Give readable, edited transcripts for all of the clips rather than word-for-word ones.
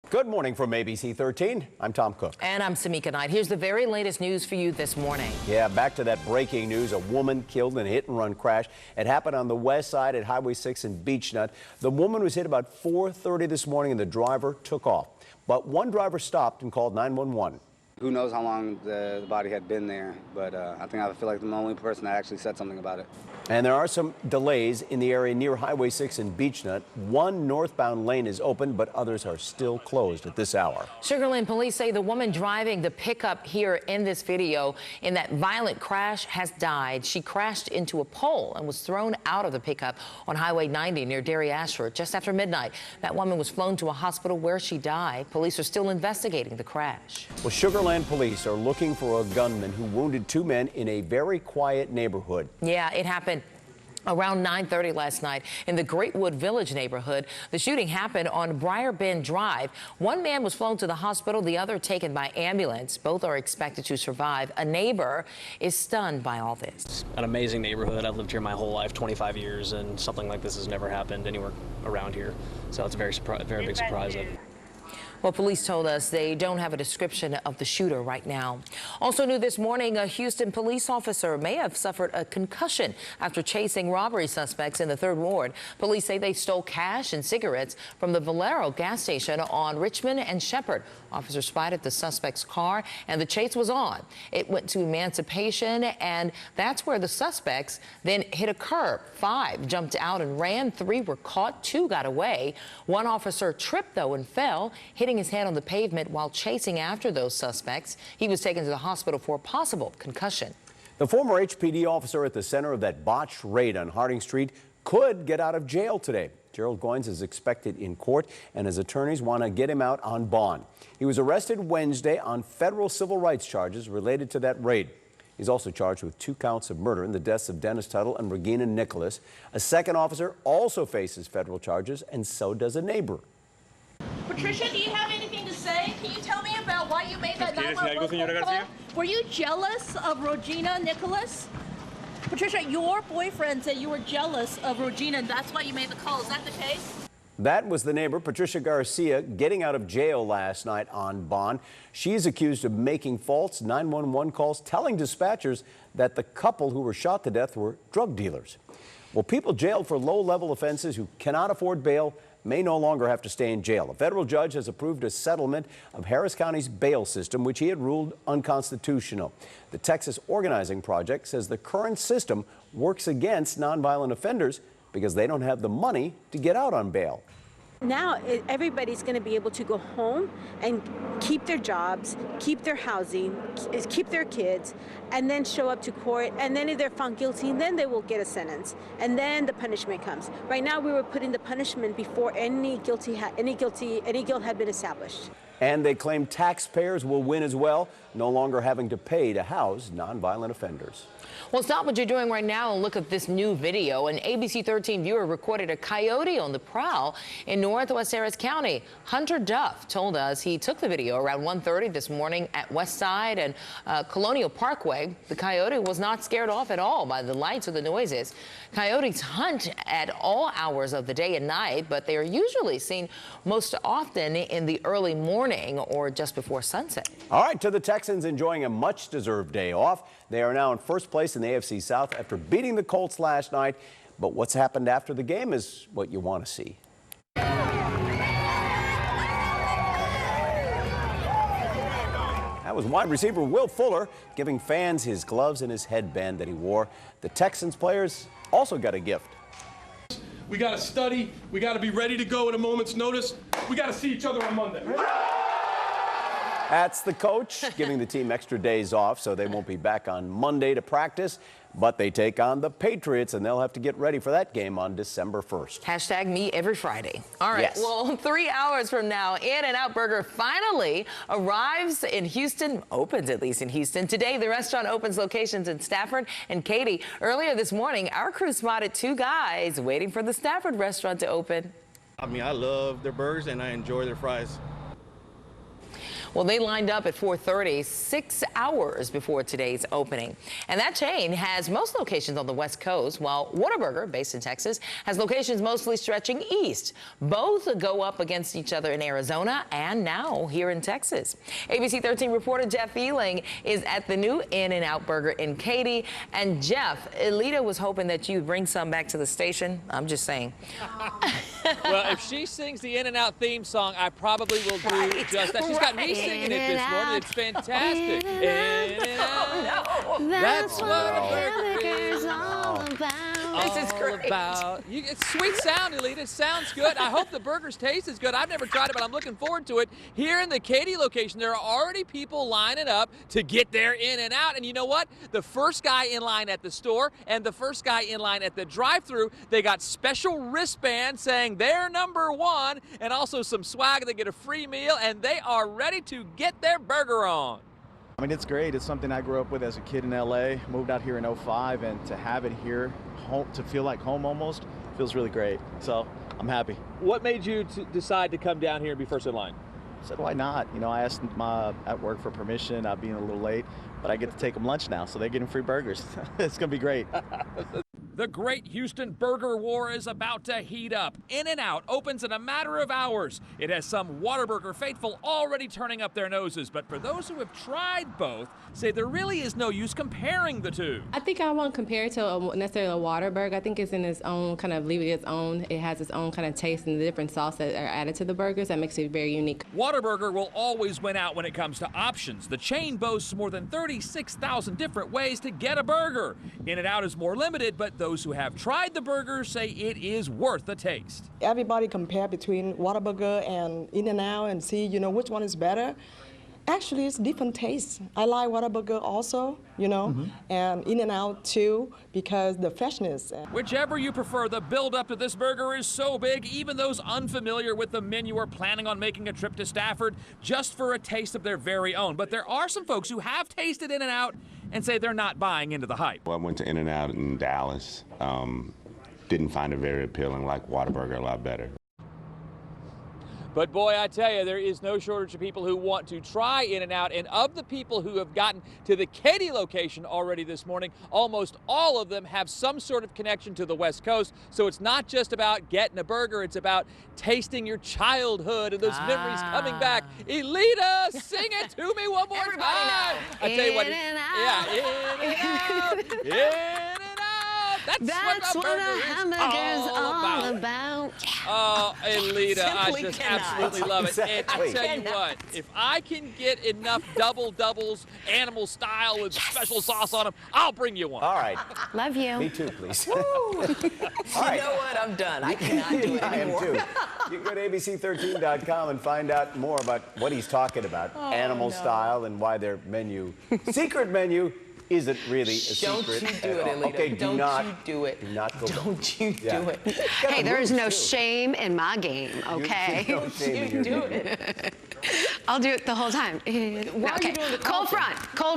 Good morning from ABC 13. I'm Tom Cook. And I'm Samika Knight. Here's the very latest news for you this morning. Yeah, back to that breaking news. A woman killed in a hit-and-run crash. It happened on the west side at Highway 6 in Beechnut. The woman was hit about 4:30 this morning and the driver took off. But one driver stopped and called 911. Who knows how long the body had been there, but I feel like I'm the only person that actually said something about it. And there are some delays in the area near Highway 6 in Beechnut. One northbound lane is open, but others are still closed at this hour. Sugarland police say the woman driving the pickup here in this video in that violent crash has died. She crashed into a pole and was thrown out of the pickup on Highway 90 near Dairy Ashford just after midnight. That woman was flown to a hospital where she died. Police are still investigating the crash. Well, Sugarland police are looking for a gunman who wounded two men in a very quiet neighborhood. Yeah, it happened around 9:30 last night in the Greatwood Village neighborhood. The shooting happened on Briar Bend Drive. One man was flown to the hospital, the other taken by ambulance. Both are expected to survive. A neighbor is stunned by all this. An amazing neighborhood. I've lived here my whole life, 25 years, and something like this has never happened anywhere around here. So it's a very big surprise. Well, police told us they don't have a description of the shooter right now. Also new this morning, a Houston police officer may have suffered a concussion after chasing robbery suspects in the 3rd Ward. Police say they stole cash and cigarettes from the Valero gas station on Richmond and Shepherd. Officers spotted the suspect's car and the chase was on. It went to Emancipation, and that's where the suspects then hit a curb. 5 jumped out and ran. 3 were caught. 2 got away. One officer tripped, though, and fell, hitting his head on the pavement while chasing after those suspects. He was taken to the hospital for a possible concussion. The former HPD officer at the center of that botched raid on Harding Street could get out of jail today. Gerald Goins is expected in court, and his attorneys want to get him out on bond. He was arrested Wednesday on federal civil rights charges related to that raid. He's also charged with 2 counts of murder in the deaths of Dennis Tuttle and Regina Nicholas. A second officer also faces federal charges, and so does a neighbor. Patricia, do you have anything to say? Can you tell me about why you made that 911 call? Were you jealous of Regina Nicholas? Patricia, your boyfriend said you were jealous of Regina, and that's why you made the call. Is that the case? That was the neighbor, Patricia Garcia, getting out of jail last night on bond. She is accused of making false 911 calls, telling dispatchers that the couple who were shot to death were drug dealers. Well, people jailed for low-level offenses who cannot afford bail may no longer have to stay in jail. A federal judge has approved a settlement of Harris County's bail system, which he had ruled unconstitutional. The Texas Organizing Project says the current system works against nonviolent offenders because they don't have the money to get out on bail. Now everybody's going to be able to go home and keep their jobs, keep their housing, keep their kids, and then show up to court. And then if they're found guilty, then they will get a sentence, and then the punishment comes. Right now, we were putting the punishment before any guilt had been established. And they claim taxpayers will win as well, no longer having to pay to house nonviolent offenders. Well, stop what you're doing right now and look at this new video. An ABC 13 viewer recorded a coyote on the prowl in Northwest Harris County. Hunter Duff told us he took the video around 1:30 this morning at West Side and Colonial Parkway. The coyote was not scared off at all by the lights or the noises. Coyotes hunt at all hours of the day and night, but they are usually seen most often in the early morning or just before sunset. All right, to the Texans enjoying a much-deserved day off. They are now in first place in the AFC South after beating the Colts last night. But what's happened after the game is what you want to see. That was wide receiver Will Fuller giving fans his gloves and his headband that he wore. The Texans players also got a gift. We got to study. We got to be ready to go at a moment's notice. We got to see each other on Monday. That's the coach giving the team extra days off, so they won't be back on Monday to practice. But they take on the Patriots, and they'll have to get ready for that game on December 1st. Hashtag me every Friday. All right. Yes. Well, 3 hours from now, InNOut Burger finally arrives in Houston, opens at least in Houston. Today, the restaurant opens locations in Stafford and Katy. Earlier this morning, our crew spotted 2 guys waiting for the Stafford restaurant to open. I mean, I love their burgers and I enjoy their fries. Well, they lined up at 4:30, 6 hours before today's opening. And that chain has most locations on the West Coast, while Whataburger, based in Texas, has locations mostly stretching east. Both go up against each other in Arizona and now here in Texas. ABC 13 reporter Jeff Ealing is at the new InNOut Burger in Katy. And Jeff, Elita was hoping that you'd bring some back to the station. I'm just saying. Well, if she sings the InNOut theme song, I probably will do just that. She's got me singing it this morning. It's fantastic. Oh, no. That's what a burger is all about. This is great. It's sweet sound, Elita. It sounds good. I hope the burger's taste is good. I've never tried it, but I'm looking forward to it. Here in the Katy location, there are already people lining up to get their InNOut. And you know what? The first guy in line at the store and the first guy in line at the drive-thru, they got special wristbands saying they're number one, and also some swag. They get a free meal, and they are ready to get their burger on. I mean, it's great. It's something I grew up with as a kid in LA, moved out here in '05, and to have it here, home, to feel like home almost, feels really great. So I'm happy. What made you decide to come down here and be first in line? I said, why not? You know, I asked at work for permission. I'm being a little late, but I get to take them lunch now, so they're getting free burgers. It's going to be great. The Great Houston Burger War is about to heat up. InNOut opens in a matter of hours. It has some Whataburger faithful already turning up their noses, but for those who have tried both, say there really is no use comparing the two. I think I won't compare it to necessarily a Whataburger. I think it's in its own kind of leaving its own. It has its own kind of taste and the different sauce that are added to the burgers that makes it very unique. Whataburger will always win out when it comes to options. The chain boasts more than 36,000 different ways to get a burger. InNOut is more limited, but those who have tried the burger say it is worth the taste. Everybody compare between Whataburger and InNOut and see, you know, which one is better. Actually, it's different tastes. I like Whataburger also, you know, and InNOut too, because the freshness. Whichever you prefer, the build-up to this burger is so big, even those unfamiliar with the menu are planning on making a trip to Stafford just for a taste of their very own. But there are some folks who have tasted InNOut and say they're not buying into the hype. Well, I went to InNOut in Dallas. Didn't find it very appealing, like Whataburger a lot better. But boy, I tell you, there is no shortage of people who want to try InNOut, and of the people who have gotten to the Katy location already this morning, almost all of them have some sort of connection to the West Coast. So it's not just about getting a burger, it's about tasting your childhood and those memories coming back. Elita, sing it to me one more time. I tell you what, InNOut. That's what a hamburger is all about. Oh, Elita, I just absolutely love it. And I tell you what, if I can get enough doubles, animal style with special sauce on them, I'll bring you one. All right. Love you. Me too, please. All right. You know what? I'm done. I cannot do it anymore. I am too. You can go to ABC13.com and find out more about what he's talking about, animal style, and why their secret menu, isn't really a secret. Don't you do it, Elita. Okay, Don't you do it. Do not go. Don't you do it. Hey, there is no shame in my game, okay? No shame in your do game. it. I'll do it the whole time. Why are you doing the Cold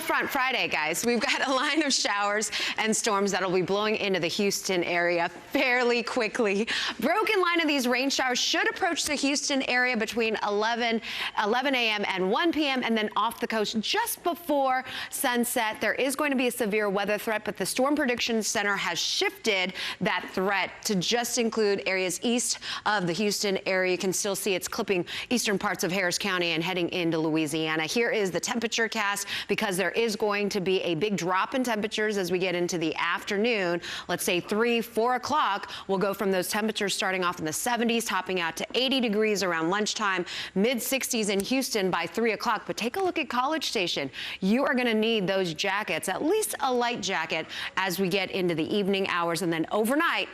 front Friday, guys. We've got a line of showers and storms that'll be blowing into the Houston area fairly quickly. Broken line of these rain showers should approach the Houston area between 11 a.m. and 1 p.m. and then off the coast just before sunset. There is going to be a severe weather threat, but the Storm Prediction Center has shifted that threat to just include areas east of the Houston area. You can still see it's clipping eastern parts of Harris County and heading into Louisiana. Here is the temperature cast, because there is going to be a big drop in temperatures as we get into the afternoon. Let's say 3, 4 o'clock. We'll go from those temperatures starting off in the 70s, topping out to 80 degrees around lunchtime, mid-60s in Houston by 3 o'clock. But take a look at College Station. You are going to need those jackets, at least a light jacket, as we get into the evening hours, and then overnight,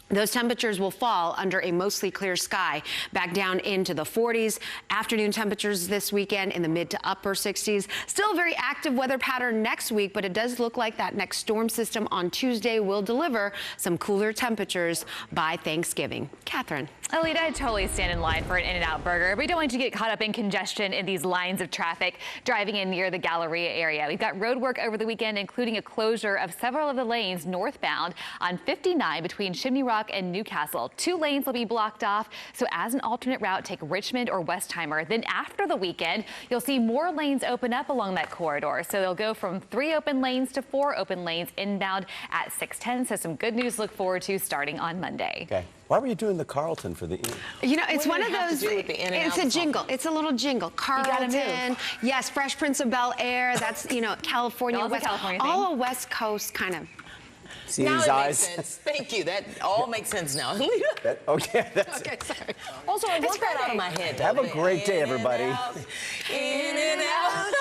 those temperatures will fall under a mostly clear sky back down into the 40s. Afternoon temperatures this weekend in the mid to upper 60s. Still a very active weather pattern next week, but it does look like that next storm system on Tuesday will deliver some cooler temperatures by Thanksgiving. Catherine. Elita, I'd totally stand in line for an InNOut burger. We don't want you to get caught up in congestion in these lines of traffic driving in near the Galleria area. We've got road work over the weekend, including a closure of several of the lanes northbound on 59 between Chimney Rock Rock and Newcastle. 2 lanes will be blocked off. So as an alternate route, take Richmond or Westheimer. Then after the weekend, you'll see more lanes open up along that corridor. So they'll go from 3 open lanes to 4 open lanes inbound at 610. So some good news to look forward to starting on Monday. Okay. Why were you doing the Carlton for the You know, it's one of those, it's a jingle. It's a little jingle. Carlton, yes, Fresh Prince of Bel-Air, that's, you know, California. West, California thing. All a West Coast kind of. See now his it eyes? makes sense. Thank you. That all makes sense now. Okay, that's okay, sorry. Also, I want that out of my head. Have a great day, everybody. In and out.